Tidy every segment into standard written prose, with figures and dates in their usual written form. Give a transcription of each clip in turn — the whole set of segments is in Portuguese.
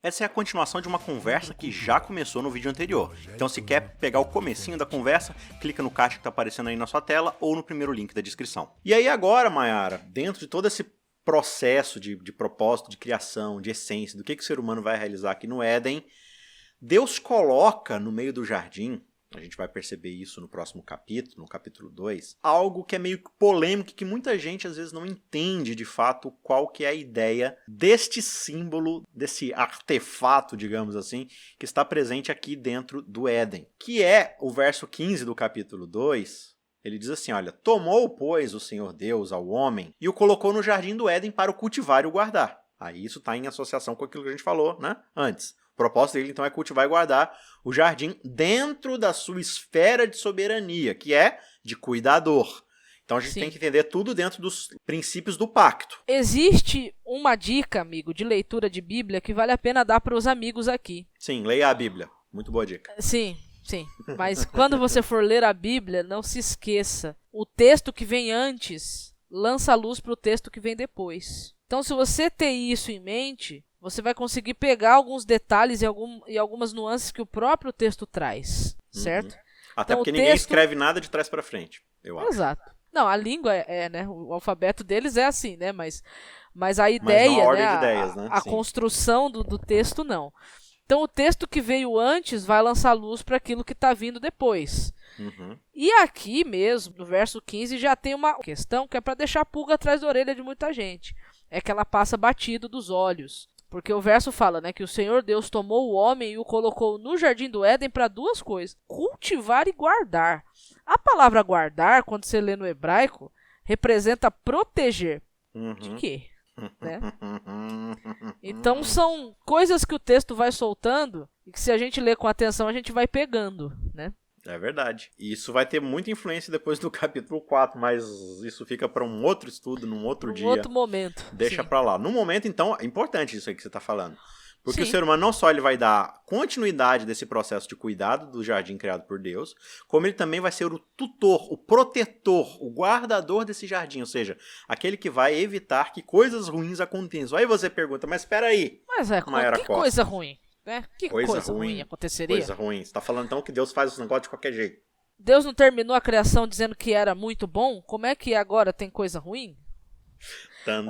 Essa é a continuação de uma conversa que já começou no vídeo anterior. Então se quer pegar o comecinho da conversa, clica no card que está aparecendo aí na sua tela ou no primeiro link da descrição. E aí agora, Mayara, dentro de todo esse processo de propósito, de criação, de essência, do que o ser humano vai realizar aqui no Éden, Deus coloca no meio do jardim, a gente vai perceber isso no próximo capítulo, no capítulo 2, algo que é meio polêmico, que muita gente às vezes não entende de fato qual que é a ideia deste símbolo, desse artefato, digamos assim, que está presente aqui dentro do Éden, que é o verso 15 do capítulo 2. Ele diz assim, olha, tomou, pois, o Senhor Deus ao homem e o colocou no jardim do Éden para o cultivar e o guardar. Aí isso está em associação com aquilo que a gente falou, né, antes. O propósito dele, então, é cultivar e guardar o jardim dentro da sua esfera de soberania, que é de cuidador. Então a gente tem que entender tudo dentro dos princípios do pacto. Existe uma dica, amigo, de leitura de Bíblia que vale a pena dar para os amigos aqui. Sim, leia a Bíblia. Muito boa dica. Sim. Mas quando você for ler a Bíblia, não se esqueça. O texto que vem antes lança a luz para o texto que vem depois. Então, se você ter isso em mente, você vai conseguir pegar alguns detalhes e algumas nuances que o próprio texto traz, certo? Até então, porque ninguém escreve nada de trás para frente, eu acho. Exato. Não, a língua né? O alfabeto deles é assim, né? Mas a ideia, não a ordem né? de ideias, né? A construção do texto, não. Então, o texto que veio antes vai lançar luz para aquilo que está vindo depois. E aqui mesmo, no verso 15, já tem uma questão que é para deixar a pulga atrás da orelha de muita gente. É que ela passa batido dos olhos. Porque o verso fala, né, que o Senhor Deus tomou o homem e o colocou no jardim do Éden para duas coisas: cultivar e guardar. A palavra guardar, quando você lê no hebraico, representa proteger. De quê? Né? Então são coisas que o texto vai soltando e que, se a gente lê com atenção, a gente vai pegando, né? É verdade. E isso vai ter muita influência depois do capítulo 4, mas isso fica para um outro estudo, num outro dia. outro momento. Deixa para lá. No momento, então, é importante isso aí que você está falando. Porque Sim. o ser humano não só ele vai dar continuidade desse processo de cuidado do jardim criado por Deus, como ele também vai ser o tutor, o protetor, o guardador desse jardim, ou seja, aquele que vai evitar que coisas ruins aconteçam. Aí você pergunta, mas espera aí, Mas que coisa ruim, né? Que coisa ruim aconteceria? Coisa ruim. Você está falando então que Deus faz os negócios de qualquer jeito. Deus não terminou a criação dizendo que era muito bom? Como é que agora tem coisa ruim?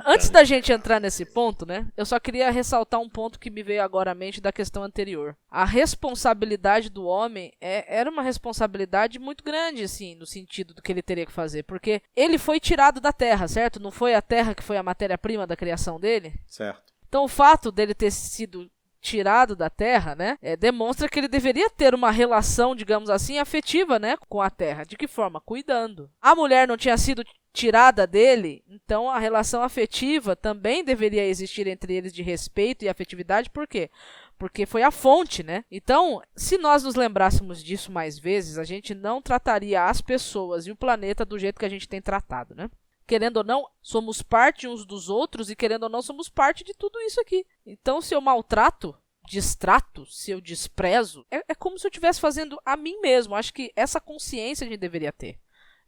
Antes da gente entrar nesse ponto, né, eu só queria ressaltar um ponto que me veio agora à mente da questão anterior. A responsabilidade do homem era uma responsabilidade muito grande, assim, no sentido do que ele teria que fazer, porque ele foi tirado da terra, certo? Não foi a terra que foi a matéria-prima da criação dele? Certo. Então o fato dele ter sido tirado da terra, né, demonstra que ele deveria ter uma relação, digamos assim, afetiva, né, com a terra. De que forma? Cuidando. A mulher não tinha sido tirada dele, então a relação afetiva também deveria existir entre eles, de respeito e afetividade. Por quê? Porque foi a fonte, né? Então, se nós nos lembrássemos disso mais vezes, a gente não trataria as pessoas e o planeta do jeito que a gente tem tratado, né? Querendo ou não, somos parte uns dos outros e, querendo ou não, somos parte de tudo isso aqui. Então, se eu maltrato, distrato, se eu desprezo, é como se eu estivesse fazendo a mim mesmo. Acho que essa consciência a gente deveria ter.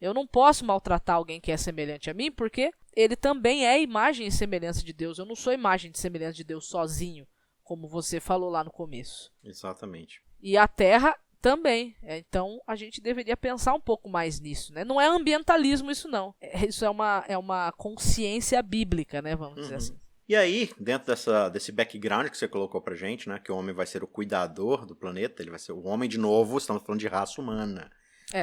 Eu não posso maltratar alguém que é semelhante a mim, porque ele também é imagem e semelhança de Deus. Eu não sou imagem e semelhança de Deus sozinho, como você falou lá no começo. Exatamente. E a Terra também. Então, a gente deveria pensar um pouco mais nisso, né? Não é ambientalismo isso, não. Isso é uma consciência bíblica, né? Vamos dizer assim. E aí, dentro desse background que você colocou pra gente, né? Que o homem vai ser o cuidador do planeta, ele vai ser o homem de novo, estamos falando de raça humana.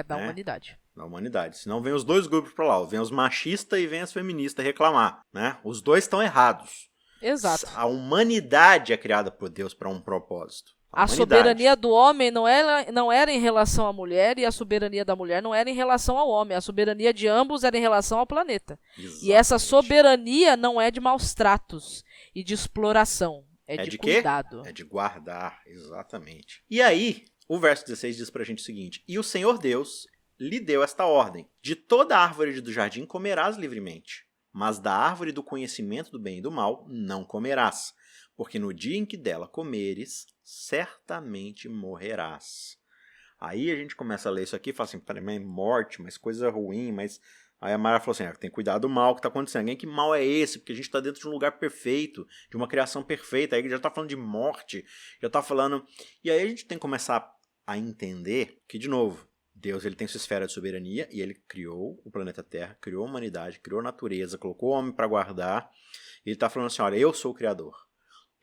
Da humanidade. Da humanidade. Senão vem os dois grupos pra lá. Vem os machistas e vem as feministas reclamar, né? Os dois estão errados. Exato. A humanidade é criada por Deus para um propósito. A soberania do homem não era em relação à mulher, e a soberania da mulher não era em relação ao homem. A soberania de ambos era em relação ao planeta. Exatamente. E essa soberania não é de maus tratos e de exploração. É de cuidado. É de guardar, exatamente. E aí, o verso 16 diz pra gente o seguinte: E o Senhor Deus lhe deu esta ordem: de toda árvore do jardim comerás livremente, mas da árvore do conhecimento do bem e do mal não comerás, porque no dia em que dela comeres, certamente morrerás. Aí a gente começa a ler isso aqui e fala assim, peraí, morte, mas coisa ruim, mas Aí a Mara falou assim, tem que cuidar do mal que tá acontecendo. Que mal é esse? Porque a gente tá dentro de um lugar perfeito, de uma criação perfeita. Aí já tá falando de morte, já tá falando... E aí a gente tem que começar a entender que, de novo, Deus ele tem sua esfera de soberania e ele criou o planeta Terra, criou a humanidade, criou a natureza, colocou o homem para guardar. E ele tá falando assim, olha, eu sou o Criador.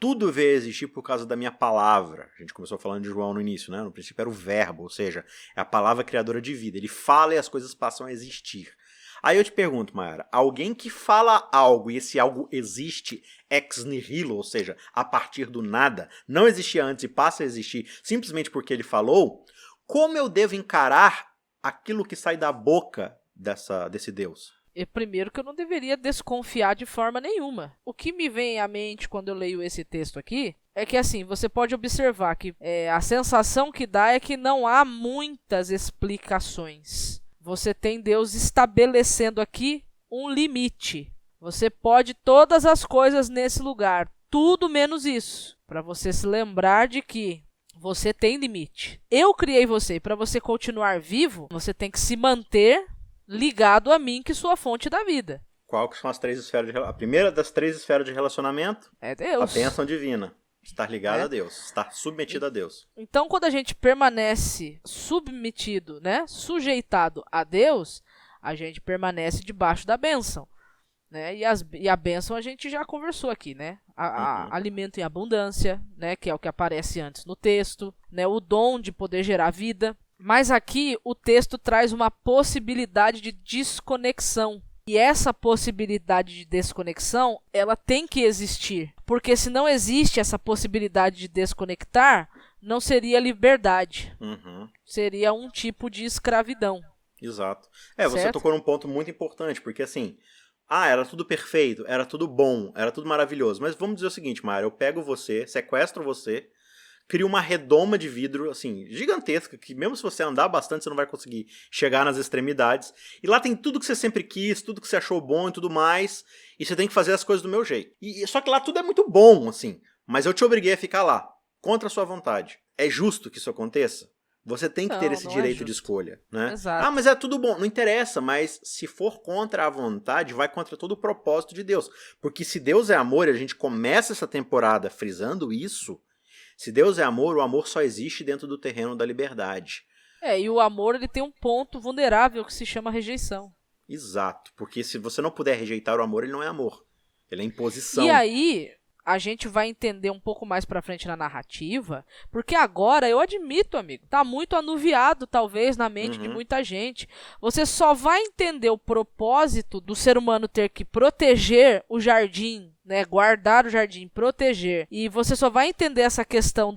Tudo veio a existir por causa da minha palavra. A gente começou falando de João no início, né? No princípio era o verbo, ou seja, é a palavra criadora de vida. Ele fala e as coisas passam a existir. Aí eu te pergunto, Mayara, alguém que fala algo e esse algo existe ex nihilo, ou seja, a partir do nada, não existia antes e passa a existir simplesmente porque ele falou, como eu devo encarar aquilo que sai da boca desse Deus? Primeiro que eu não deveria desconfiar de forma nenhuma. O que me vem à mente quando eu leio esse texto aqui é que assim, você pode observar que a sensação que dá é que não há muitas explicações. Você tem Deus estabelecendo aqui um limite. Você pode todas as coisas nesse lugar, tudo menos isso, para você se lembrar de que você tem limite. Eu criei você e para você continuar vivo, você tem que se manter ligado a mim, que sua fonte da vida. Qual que são as 3 esferas a primeira das 3 esferas de relacionamento? É Deus. A bênção divina. Estar ligado a Deus, estar submetido a Deus. Então, quando a gente permanece submetido, né, sujeitado a Deus, a gente permanece debaixo da bênção. Né? E a bênção a gente já conversou aqui, né? Alimento em abundância, né, que é o que aparece antes no texto, né, o dom de poder gerar vida. Mas aqui o texto traz uma possibilidade de desconexão. E essa possibilidade de desconexão, ela tem que existir. Porque se não existe essa possibilidade de desconectar, não seria liberdade. Seria um tipo de escravidão. Exato. Você tocou num ponto muito importante, porque assim, era tudo perfeito, era tudo bom, era tudo maravilhoso. Mas vamos dizer o seguinte, Mário, eu pego você, sequestro você, cria uma redoma de vidro, assim, gigantesca, que mesmo se você andar bastante, você não vai conseguir chegar nas extremidades. E lá tem tudo que você sempre quis, tudo que você achou bom e tudo mais, e você tem que fazer as coisas do meu jeito. Só que lá tudo é muito bom, assim, mas eu te obriguei a ficar lá, contra a sua vontade. É justo que isso aconteça? Você tem que ter esse direito de escolha, né? Exato. Mas é tudo bom. Não interessa, mas se for contra a vontade, vai contra todo o propósito de Deus. Porque se Deus é amor, e a gente começa essa temporada frisando isso, se Deus é amor, o amor só existe dentro do terreno da liberdade. E o amor ele tem um ponto vulnerável que se chama rejeição. Exato, porque se você não puder rejeitar o amor, ele não é amor. Ele é imposição. E aí, a gente vai entender um pouco mais pra frente na narrativa, porque agora, eu admito, amigo, tá muito anuviado, talvez, na mente de muita gente. Você só vai entender o propósito do ser humano ter que proteger o jardim, né, guardar o jardim, proteger. E você só vai entender essa questão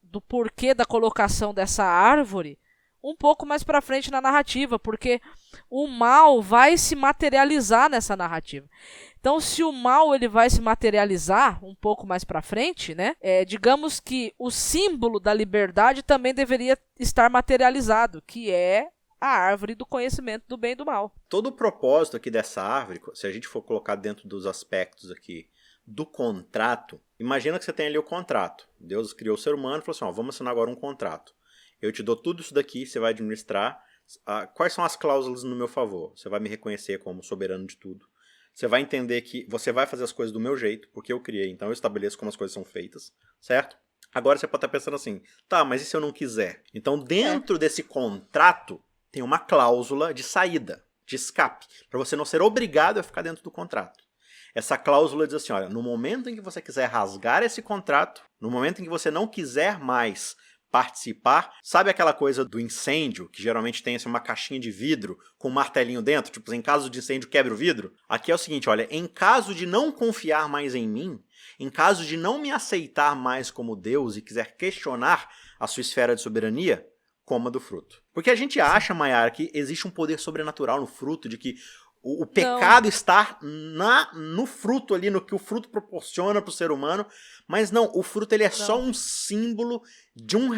do porquê da colocação dessa árvore um pouco mais pra frente na narrativa, porque o mal vai se materializar nessa narrativa. Então, se o mal ele vai se materializar um pouco mais pra frente, né, digamos que o símbolo da liberdade também deveria estar materializado, que é a árvore do conhecimento do bem e do mal. Todo o propósito aqui dessa árvore, se a gente for colocar dentro dos aspectos aqui do contrato, imagina que você tem ali o contrato. Deus criou o ser humano e falou assim, vamos assinar agora um contrato. Eu te dou tudo isso daqui, você vai administrar. Quais são as cláusulas no meu favor? Você vai me reconhecer como soberano de tudo. Você vai entender que você vai fazer as coisas do meu jeito, porque eu criei, então eu estabeleço como as coisas são feitas, certo? Agora você pode estar pensando assim, mas e se eu não quiser? Então dentro desse contrato tem uma cláusula de saída, de escape, para você não ser obrigado a ficar dentro do contrato. Essa cláusula diz assim, olha, no momento em que você quiser rasgar esse contrato, no momento em que você não quiser mais participar, sabe aquela coisa do incêndio, que geralmente tem assim, uma caixinha de vidro com um martelinho dentro, tipo, em caso de incêndio quebra o vidro? Aqui é o seguinte, olha, em caso de não confiar mais em mim, em caso de não me aceitar mais como Deus e quiser questionar a sua esfera de soberania, coma do fruto. Porque a gente acha, Mayara, que existe um poder sobrenatural no fruto, de que o pecado está no fruto ali, no que o fruto proporciona para o ser humano, mas não, o fruto ele é só um símbolo de um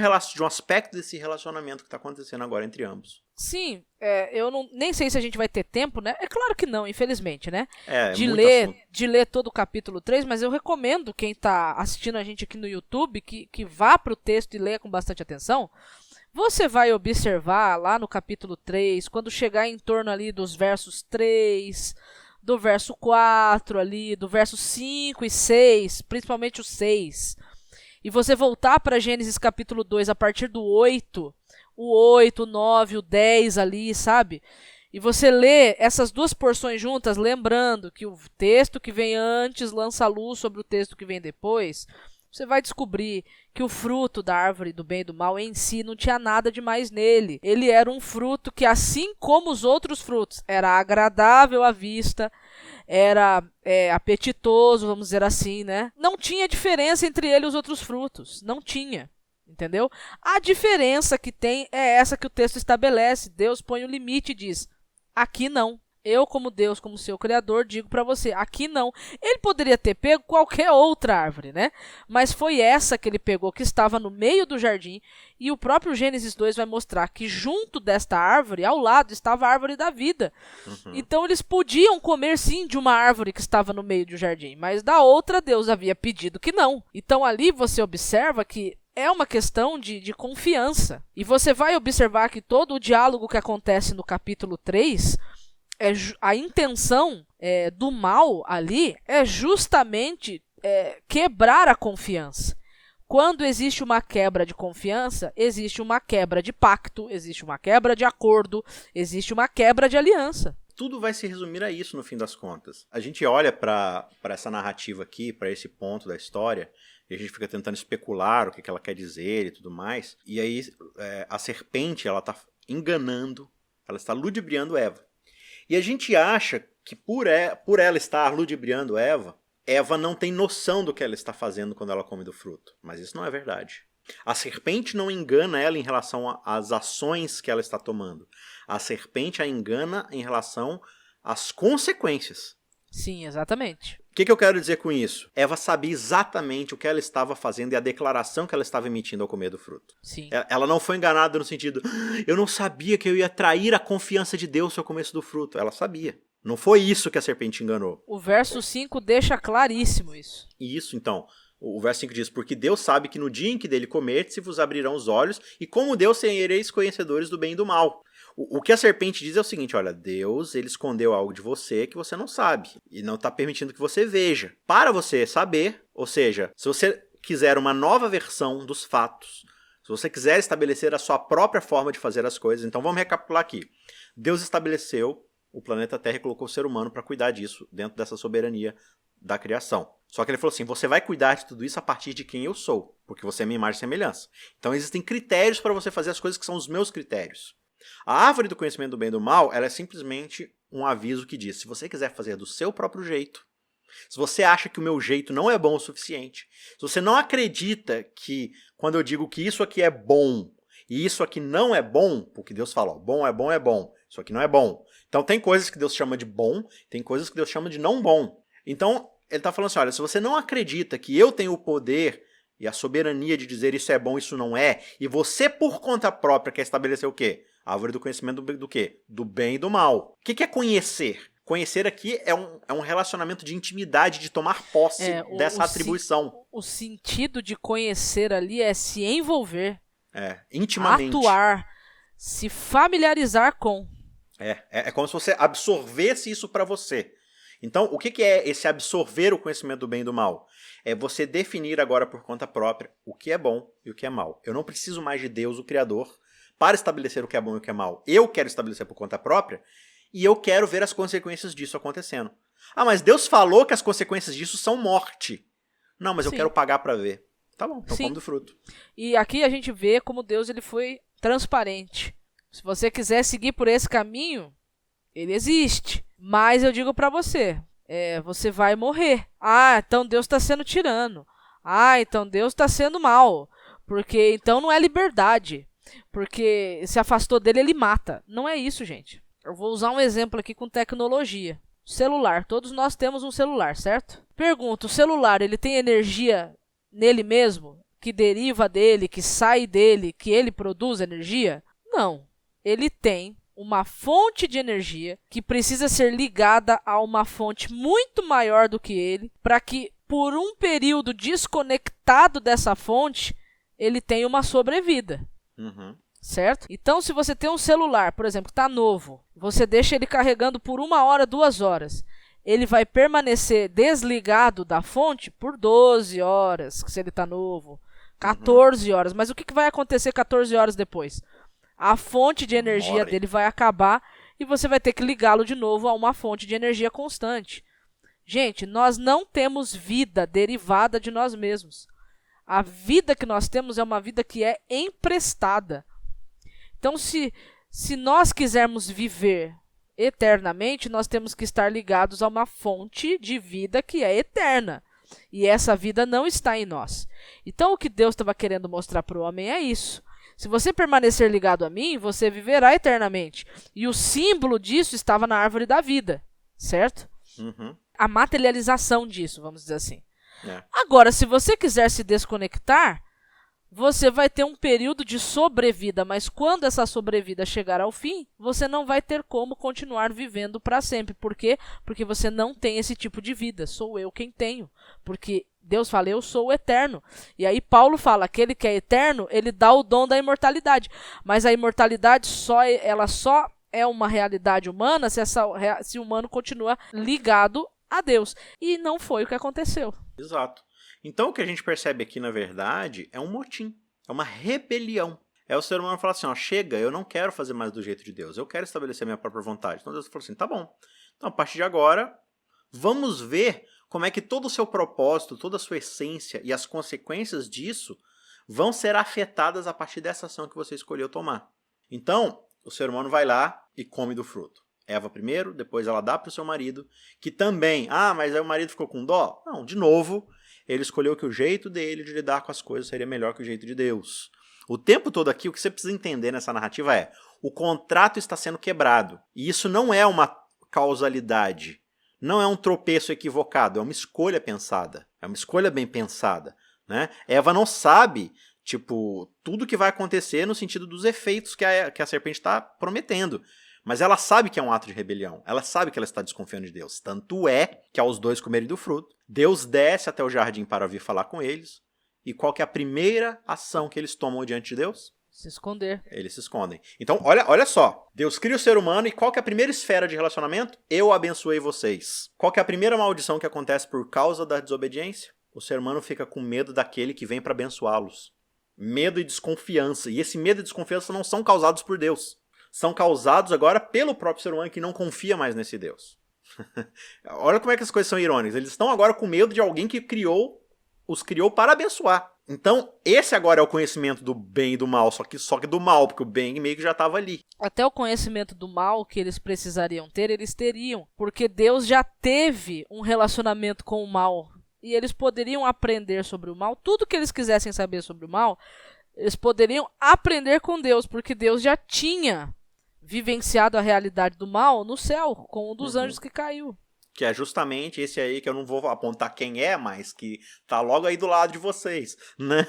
aspecto desse relacionamento que está acontecendo agora entre ambos. Sim, eu nem sei se a gente vai ter tempo, né? É claro que não, infelizmente, né? De ler todo o capítulo 3, mas eu recomendo quem está assistindo a gente aqui no YouTube que vá para o texto e leia com bastante atenção, Você vai observar lá no capítulo 3, quando chegar em torno ali dos versos 3, do verso 4 ali, do verso 5 e 6, principalmente o 6, e você voltar para Gênesis capítulo 2 a partir do 8, o 8, o 9, o 10 ali, sabe? E você lê essas duas porções juntas, lembrando que o texto que vem antes lança luz sobre o texto que vem depois, você vai descobrir que o fruto da árvore do bem e do mal em si não tinha nada demais nele. Ele era um fruto que, assim como os outros frutos, era agradável à vista, era apetitoso, vamos dizer assim, né? Não tinha diferença entre ele e os outros frutos. Não tinha. Entendeu? A diferença que tem é essa que o texto estabelece. Deus põe o limite e diz: aqui não. Eu, como Deus, como seu criador, digo para você, aqui não. Ele poderia ter pego qualquer outra árvore, né? Mas foi essa que ele pegou, que estava no meio do jardim, e o próprio Gênesis 2 vai mostrar que junto desta árvore, ao lado, estava a árvore da vida. Então eles podiam comer sim de uma árvore que estava no meio do jardim, mas da outra Deus havia pedido que não. Então ali você observa que é uma questão de confiança. E você vai observar que todo o diálogo que acontece no capítulo 3, a intenção do mal ali é justamente quebrar a confiança. Quando existe uma quebra de confiança, existe uma quebra de pacto, existe uma quebra de acordo, existe uma quebra de aliança. Tudo vai se resumir a isso no fim das contas. A gente olha para essa narrativa aqui, para esse ponto da história, e a gente fica tentando especular o que ela quer dizer e tudo mais. E aí a serpente, ela está enganando, ela está ludibriando Eva. E a gente acha que por ela estar ludibriando Eva não tem noção do que ela está fazendo quando ela come do fruto. Mas isso não é verdade. A serpente não engana ela em relação às ações que ela está tomando. A serpente a engana em relação às consequências. Sim, exatamente. O que eu quero dizer com isso? Eva sabia exatamente o que ela estava fazendo e a declaração que ela estava emitindo ao comer do fruto. Sim. Ela não foi enganada no sentido, eu não sabia que eu ia trair a confiança de Deus se eu comesse do fruto. Ela sabia. Não foi isso que a serpente enganou. O verso 5 deixa claríssimo isso. Isso, então. O verso 5 diz, porque Deus sabe que no dia em que dele comerdes se vos abrirão os olhos, e como Deus sereis conhecedores do bem e do mal. O que a serpente diz é o seguinte, olha, Deus, ele escondeu algo de você que você não sabe, e não está permitindo que você veja. Para você saber, ou seja, se você quiser uma nova versão dos fatos, se você quiser estabelecer a sua própria forma de fazer as coisas, então vamos recapitular aqui. Deus estabeleceu o planeta Terra e colocou o ser humano para cuidar disso, dentro dessa soberania da criação. Só que ele falou assim, você vai cuidar de tudo isso a partir de quem eu sou, porque você é minha imagem e semelhança. Então existem critérios para você fazer as coisas que são os meus critérios. A árvore do conhecimento do bem e do mal, ela é simplesmente um aviso que diz, se você quiser fazer do seu próprio jeito, se você acha que o meu jeito não é bom o suficiente, se você não acredita que quando eu digo que isso aqui é bom e isso aqui não é bom, porque Deus fala, ó, bom, isso aqui não é bom. Então tem coisas que Deus chama de bom, tem coisas que Deus chama de não bom. Então ele está falando assim, olha, se você não acredita que eu tenho o poder e a soberania de dizer isso é bom, isso não é, e você por conta própria quer estabelecer o quê? A árvore do conhecimento do quê? Do bem e do mal. O que é conhecer? Conhecer aqui é um relacionamento de intimidade, de tomar posse dessa atribuição. O sentido de conhecer ali é se envolver. Intimamente. Atuar, se familiarizar com. É como se você absorvesse isso para você. Então, o que é esse absorver o conhecimento do bem e do mal? É você definir agora por conta própria o que é bom e o que é mal. Eu não preciso mais de Deus, o Criador, para estabelecer o que é bom e o que é mal. Eu quero estabelecer por conta própria e eu quero ver as consequências disso acontecendo. Ah, mas Deus falou que as consequências disso são morte. Não, mas eu quero pagar para ver. Tá bom, então come do fruto. E aqui a gente vê como Deus ele foi transparente. Se você quiser seguir por esse caminho, ele existe. Mas eu digo para você, você vai morrer. Ah, então Deus está sendo tirano. Ah, então Deus está sendo mal. Porque então não é liberdade. Porque se afastou dele, ele mata. Não é isso, gente. Eu vou usar um exemplo aqui com tecnologia. Celular. Todos nós temos um celular, certo? Pergunto, o celular, ele tem energia nele mesmo? Que deriva dele, que sai dele, que ele produz energia? Não. Ele tem uma fonte de energia que precisa ser ligada a uma fonte muito maior do que ele, para que, por um período desconectado dessa fonte, ele tenha uma sobrevida. certo? Então, se você tem um celular, por exemplo, que está novo, você deixa ele carregando por 1 hora, 2 horas, ele vai permanecer desligado da fonte por 12 horas, se ele está novo, 14 horas. Mas o que vai acontecer 14 horas depois? A fonte de energia dele vai acabar e você vai ter que ligá-lo de novo a uma fonte de energia constante. Gente, nós não temos vida derivada de nós mesmos. A vida que nós temos é uma vida que é emprestada. Então, se nós quisermos viver eternamente, nós temos que estar ligados a uma fonte de vida que é eterna. E essa vida não está em nós. Então, o que Deus estava querendo mostrar para o homem é isso. Se você permanecer ligado a mim, você viverá eternamente. E o símbolo disso estava na árvore da vida, certo? A materialização disso, vamos dizer assim. Agora, se você quiser se desconectar, você vai ter um período de sobrevida, mas quando essa sobrevida chegar ao fim, você não vai ter como continuar vivendo para sempre. Por quê? Porque você não tem esse tipo de vida. Sou eu quem tenho. Porque Deus fala, eu sou o eterno. E aí Paulo fala, aquele que é eterno, ele dá o dom da imortalidade. Mas a imortalidade ela só é uma realidade humana se o humano continua ligado a Deus. E não foi o que aconteceu. Exato. Então o que a gente percebe aqui, na verdade, é um motim, é uma rebelião. É o ser humano falar assim, ó, chega, eu não quero fazer mais do jeito de Deus, eu quero estabelecer a minha própria vontade. Então Deus falou assim, tá bom. Então a partir de agora, vamos ver como é que todo o seu propósito, toda a sua essência e as consequências disso vão ser afetadas a partir dessa ação que você escolheu tomar. Então, o ser humano vai lá e come do fruto. Eva primeiro, depois ela dá para o seu marido, que também, mas aí o marido ficou com dó? Não, de novo, ele escolheu que o jeito dele de lidar com as coisas seria melhor que o jeito de Deus. O tempo todo aqui, o que você precisa entender nessa narrativa é, o contrato está sendo quebrado. E isso não é uma causalidade, não é um tropeço equivocado, é uma escolha pensada, é uma escolha bem pensada, né? Eva não sabe, tudo que vai acontecer no sentido dos efeitos que a serpente está prometendo. Mas ela sabe que é um ato de rebelião. Ela sabe que ela está desconfiando de Deus. Tanto é que aos dois comerem do fruto, Deus desce até o jardim para vir falar com eles. E qual que é a primeira ação que eles tomam diante de Deus? Se esconder. Eles se escondem. Então, olha só. Deus cria o ser humano e qual que é a primeira esfera de relacionamento? Eu abençoei vocês. Qual que é a primeira maldição que acontece por causa da desobediência? O ser humano fica com medo daquele que vem para abençoá-los. Medo e desconfiança. E esse medo e desconfiança não são causados por Deus. São causados agora pelo próprio ser humano que não confia mais nesse Deus. Olha como é que as coisas são irônicas. Eles estão agora com medo de alguém que os criou para abençoar. Então, esse agora é o conhecimento do bem e do mal, só que do mal, porque o bem meio que já estava ali. Até o conhecimento do mal que eles precisariam ter, eles teriam. Porque Deus já teve um relacionamento com o mal. E eles poderiam aprender sobre o mal. Tudo que eles quisessem saber sobre o mal, eles poderiam aprender com Deus, porque Deus já tinha vivenciado a realidade do mal no céu, com um dos anjos que caiu. Que é justamente esse aí que eu não vou apontar quem é, mas que tá logo aí do lado de vocês, né?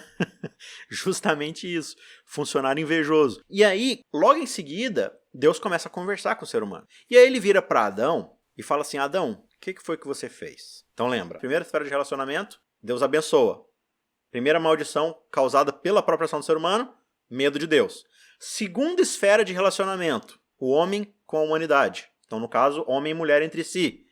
Justamente isso. Funcionário invejoso. E aí, logo em seguida, Deus começa a conversar com o ser humano. E aí ele vira para Adão e fala assim, Adão, o que foi que você fez? Então lembra, primeira esfera de relacionamento, Deus abençoa. Primeira maldição causada pela própria ação do ser humano, medo de Deus. Segunda esfera de relacionamento, o homem com a humanidade. Então, no caso, homem e mulher entre si.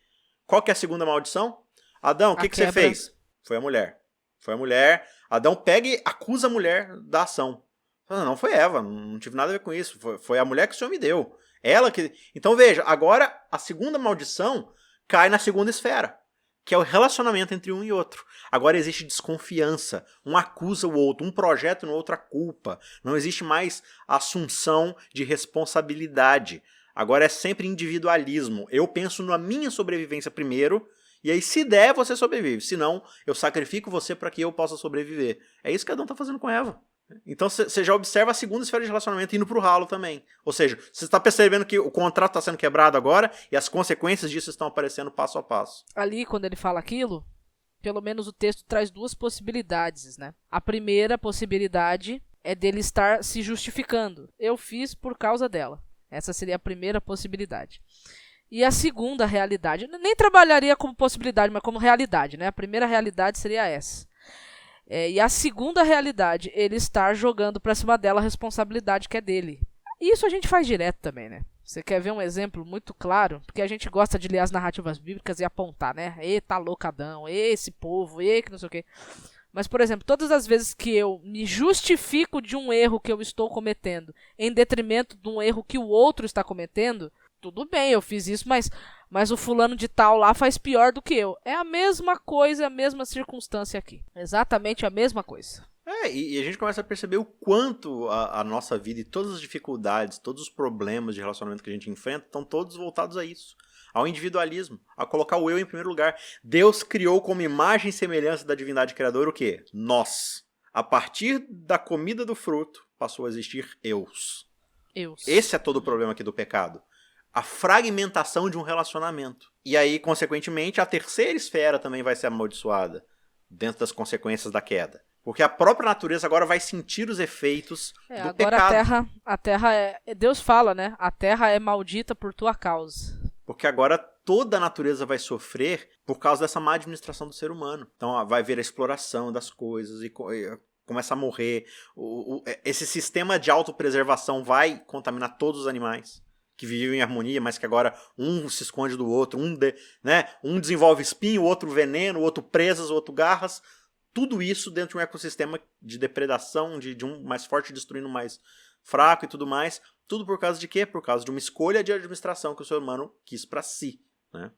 Qual que é a segunda maldição? Adão, o que você fez? Foi a mulher. Foi a mulher. Adão pega e acusa a mulher da ação. Não foi Eva, não tive nada a ver com isso. Foi a mulher que o Senhor me deu. Ela que... Então veja, agora a segunda maldição cai na segunda esfera, que é o relacionamento entre um e outro. Agora existe desconfiança, um acusa o outro, um projeta no outro a culpa. Não existe mais assunção de responsabilidade. Agora é sempre individualismo. Eu penso na minha sobrevivência primeiro, e aí se der, você sobrevive. Se não, eu sacrifico você para que eu possa sobreviver. É isso que Adão está fazendo com Eva. Então você já observa a segunda esfera de relacionamento indo pro ralo também. Ou seja, você está percebendo que o contrato está sendo quebrado agora e as consequências disso estão aparecendo passo a passo. Ali, quando ele fala aquilo, pelo menos o texto traz duas possibilidades, né? A primeira possibilidade é dele estar se justificando. Eu fiz por causa dela. Essa seria a primeira possibilidade. E a segunda realidade, nem trabalharia como possibilidade, mas como realidade, né? A primeira realidade seria essa. E a segunda realidade, ele estar jogando pra cima dela a responsabilidade que é dele. Isso a gente faz direto também, né? Você quer ver um exemplo muito claro? Porque a gente gosta de ler as narrativas bíblicas e apontar, né? Tá loucadão, esse povo, que não sei o quê. Mas, por exemplo, todas as vezes que eu me justifico de um erro que eu estou cometendo em detrimento de um erro que o outro está cometendo, tudo bem, eu fiz isso, mas o fulano de tal lá faz pior do que eu. É a mesma coisa, a mesma circunstância aqui. Exatamente a mesma coisa. E a gente começa a perceber o quanto a nossa vida e todas as dificuldades, todos os problemas de relacionamento que a gente enfrenta estão todos voltados a isso. Ao individualismo, a colocar o eu em primeiro lugar. Deus criou como imagem e semelhança da divindade criadora o quê? Nós. A partir da comida do fruto, passou a existir eus. Esse é todo o problema aqui do pecado. A fragmentação de um relacionamento. E aí, consequentemente, a terceira esfera também vai ser amaldiçoada dentro das consequências da queda. Porque a própria natureza agora vai sentir os efeitos do pecado. Agora a terra é... Deus fala, né? A terra é maldita por tua causa. Porque agora toda a natureza vai sofrer por causa dessa má administração do ser humano. Então vai haver a exploração das coisas e começa a morrer. Esse sistema de autopreservação vai contaminar todos os animais que viviam em harmonia, mas que agora um se esconde do outro, um desenvolve espinho, o outro veneno, o outro presas, o outro garras. Tudo isso dentro de um ecossistema de depredação, de um mais forte destruindo o mais fraco e tudo mais. Tudo por causa de quê? Por causa de uma escolha de administração que o ser humano quis para si. Né?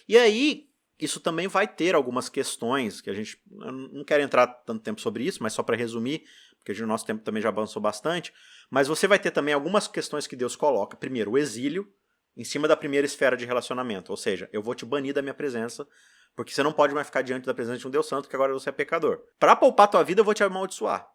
E aí, isso também vai ter algumas questões, que a gente eu não quero entrar tanto tempo sobre isso, mas só para resumir, porque o nosso tempo também já avançou bastante, mas você vai ter também algumas questões que Deus coloca. Primeiro, o exílio, em cima da primeira esfera de relacionamento, ou seja, eu vou te banir da minha presença, porque você não pode mais ficar diante da presença de um Deus santo, que agora você é pecador. Para poupar tua vida, eu vou te amaldiçoar,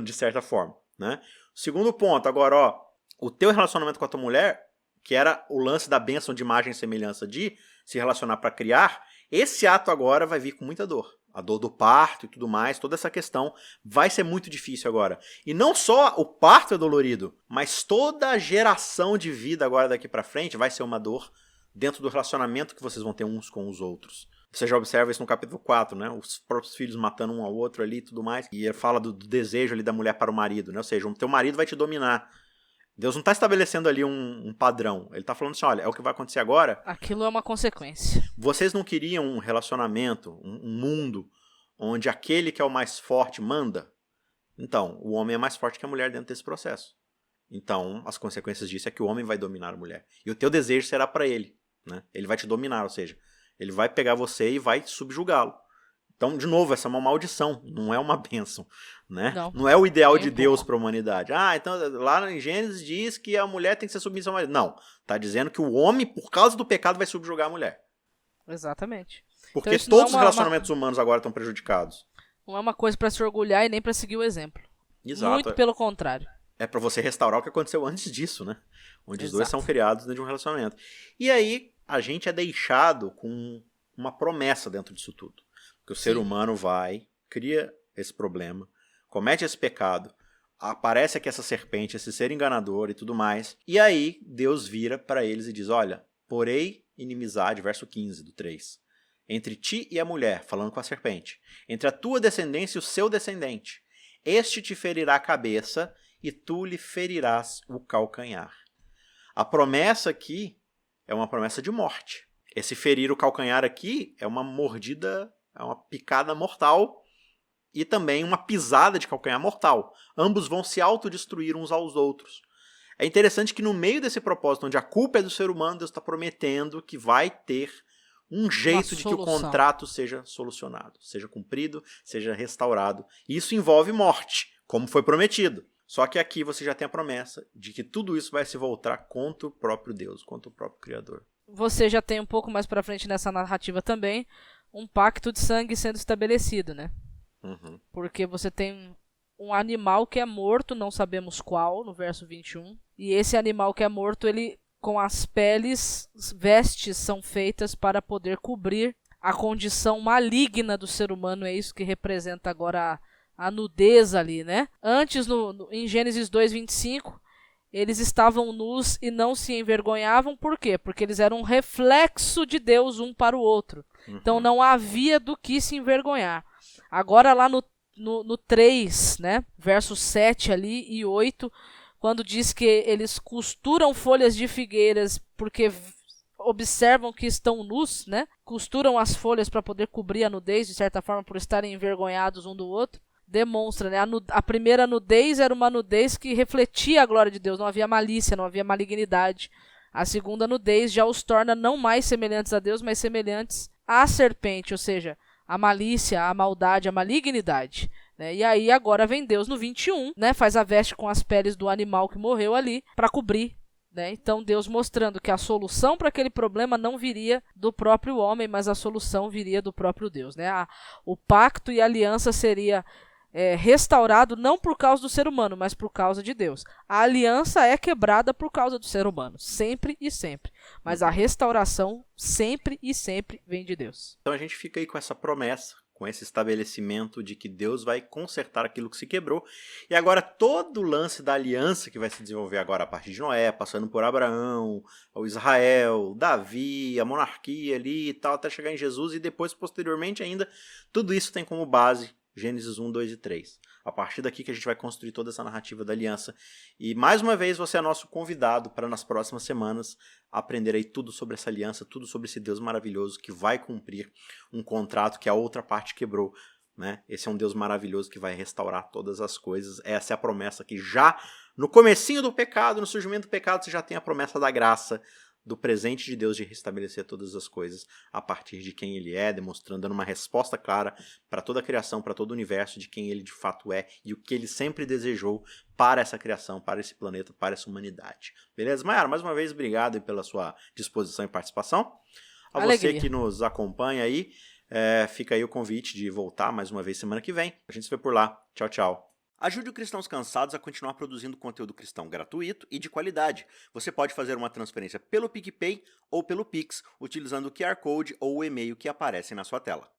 de certa forma. Né? Segundo ponto, agora, o teu relacionamento com a tua mulher, que era o lance da bênção de imagem e semelhança de se relacionar para criar, esse ato agora vai vir com muita dor. A dor do parto e tudo mais, toda essa questão vai ser muito difícil agora. E não só o parto é dolorido, mas toda a geração de vida agora daqui para frente vai ser uma dor dentro do relacionamento que vocês vão ter uns com os outros. Você já observa isso no capítulo 4, né? Os próprios filhos matando um ao outro ali e tudo mais. E ele fala do desejo ali da mulher para o marido, né? Ou seja, o teu marido vai te dominar. Deus não está estabelecendo ali um padrão. Ele está falando assim, olha, é o que vai acontecer agora. Aquilo é uma consequência. Vocês não queriam um relacionamento, um mundo, onde aquele que é o mais forte manda? Então, o homem é mais forte que a mulher dentro desse processo. Então, as consequências disso é que o homem vai dominar a mulher. E o teu desejo será para ele. Né? Ele vai te dominar, ou seja, ele vai pegar você e vai subjugá-lo. Então, de novo, essa é uma maldição, não é uma bênção. Né? Não é o ideal de Deus para a humanidade. Então lá em Gênesis diz que a mulher tem que ser submissa ao marido. Não, está dizendo que o homem, por causa do pecado, vai subjugar a mulher. Exatamente. Porque então, todos os relacionamentos humanos agora estão prejudicados. Não é uma coisa para se orgulhar e nem para seguir o exemplo. Exato. Muito pelo contrário. É para você restaurar o que aconteceu antes disso, né? Onde os dois são criados dentro de um relacionamento. E aí, a gente é deixado com uma promessa dentro disso tudo. Que o ser humano cria esse problema, comete esse pecado, aparece aqui essa serpente, esse ser enganador e tudo mais. E aí, Deus vira para eles e diz, olha, porei inimizade, verso 15 do 3, entre ti e a mulher, falando com a serpente, entre a tua descendência e o seu descendente. Este te ferirá a cabeça e tu lhe ferirás o calcanhar. A promessa aqui é uma promessa de morte. Esse ferir o calcanhar aqui é uma mordida, é uma picada mortal e também uma pisada de calcanhar mortal. Ambos vão se autodestruir uns aos outros. É interessante que no meio desse propósito, onde a culpa é do ser humano, Deus está prometendo que vai ter um jeito de que o contrato seja solucionado, seja cumprido, seja restaurado. E isso envolve morte, como foi prometido. Só que aqui você já tem a promessa de que tudo isso vai se voltar contra o próprio Deus, contra o próprio Criador. Você já tem um pouco mais pra frente nessa narrativa também um pacto de sangue sendo estabelecido, né? Uhum. Porque você tem um animal que é morto, não sabemos qual, no verso 21. E esse animal que é morto, ele com as peles, vestes são feitas para poder cobrir a condição maligna do ser humano. É isso que representa agora a nudez ali, né? Antes, em Gênesis 2:25, eles estavam nus e não se envergonhavam. Por quê? Porque eles eram um reflexo de Deus um para o outro. Então não havia do que se envergonhar. Agora lá no no 3, né? Versos 7 ali e 8, quando diz que eles costuram folhas de figueiras porque observam que estão nus, né? Costuram as folhas para poder cobrir a nudez, de certa forma, por estarem envergonhados um do outro. Demonstra, né? A primeira nudez era uma nudez que refletia a glória de Deus, não havia malícia, não havia malignidade. A segunda nudez já os torna não mais semelhantes a Deus, mas semelhantes à serpente, ou seja, a malícia, a maldade, a malignidade. Né? E aí agora vem Deus no 21, né? Faz a veste com as peles do animal que morreu ali para cobrir. Né? Então Deus mostrando que a solução para aquele problema não viria do próprio homem, mas a solução viria do próprio Deus. Né? O pacto e a aliança seria restaurado não por causa do ser humano, mas por causa de Deus. A aliança é quebrada por causa do ser humano, sempre e sempre. Mas a restauração sempre e sempre vem de Deus. Então a gente fica aí com essa promessa, com esse estabelecimento de que Deus vai consertar aquilo que se quebrou. E agora todo o lance da aliança que vai se desenvolver agora a partir de Noé, passando por Abraão, o Israel, Davi, a monarquia ali e tal, até chegar em Jesus, e depois, posteriormente ainda, tudo isso tem como base Gênesis 1, 2 e 3. A partir daqui que a gente vai construir toda essa narrativa da aliança. E mais uma vez você é nosso convidado para nas próximas semanas aprender aí tudo sobre essa aliança, tudo sobre esse Deus maravilhoso que vai cumprir um contrato que a outra parte quebrou. Né? Esse é um Deus maravilhoso que vai restaurar todas as coisas. Essa é a promessa que já no comecinho do pecado, no surgimento do pecado, você já tem a promessa da graça, do presente de Deus de restabelecer todas as coisas a partir de quem ele é, demonstrando, dando uma resposta clara para toda a criação, para todo o universo, de quem ele de fato é e o que ele sempre desejou para essa criação, para esse planeta, para essa humanidade. Beleza? Mayara, mais uma vez, obrigado pela sua disposição e participação. A Alegria. você que nos acompanha aí, fica aí o convite de voltar mais uma vez semana que vem. A gente se vê por lá. Tchau, tchau. Ajude o Cristãos Cansados a continuar produzindo conteúdo cristão gratuito e de qualidade. Você pode fazer uma transferência pelo PicPay ou pelo Pix, utilizando o QR Code ou o e-mail que aparece na sua tela.